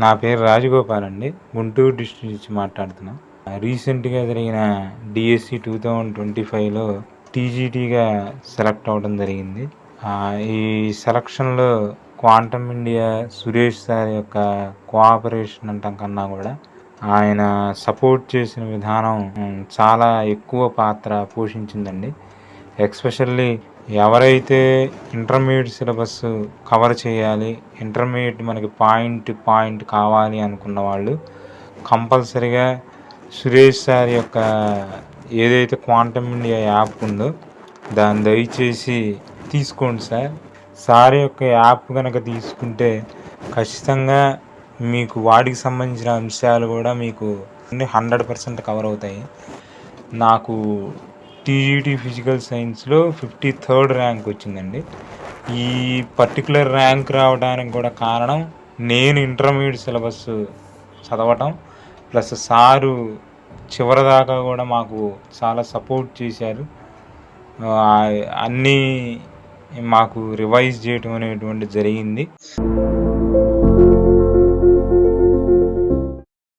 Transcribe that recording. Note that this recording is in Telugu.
నా పేరు రాజగోపాల్ అండి. గుంటూరు డిస్ట్రిక్ట్ నుంచి మాట్లాడుతున్నా. రీసెంట్గా జరిగిన డిఎస్సి 2025లో టీజీటీగా సెలెక్ట్ అవ్వడం జరిగింది. ఈ సెలక్షన్లో క్వాంటమ్ ఇండియా సురేష్ సార్ యొక్క కోఆపరేషన్ అంటాం కన్నా కూడా ఆయన సపోర్ట్ చేసిన విధానం చాలా ఎక్కువ పాత్ర పోషించిందండి. ఎక్స్పెషల్లీ ఎవరైతే ఇంటర్మీడియట్ సిలబస్ కవర్ చేయాలి, ఇంటర్మీడియట్ మనకి పాయింట్ కావాలి అనుకున్న వాళ్ళు కంపల్సరిగా సురేష్ సార్ యొక్క ఏదైతే క్వాంటమ్ ఇండియా యాప్ ఉందో దాన్ని దయచేసి తీసుకోండి సార్ యొక్క యాప్ కనుక తీసుకుంటే ఖచ్చితంగా మీకు వాటికి సంబంధించిన అంశాలు కూడా మీకు 100% కవర్ అవుతాయి. నాకు టీజీటీ ఫిజికల్ సైన్స్లో 53rd ర్యాంక్ వచ్చిందండి. ఈ పర్టికులర్ ర్యాంక్ రావడానికి కూడా కారణం నేను ఇంటర్మీడియట్ సిలబస్ చదవటం ప్లస్ సారు చివరిదాకా కూడా మాకు చాలా సపోర్ట్ చేశారు. అన్నీ మాకు రివైజ్ చేయటం అనేటువంటి జరిగింది.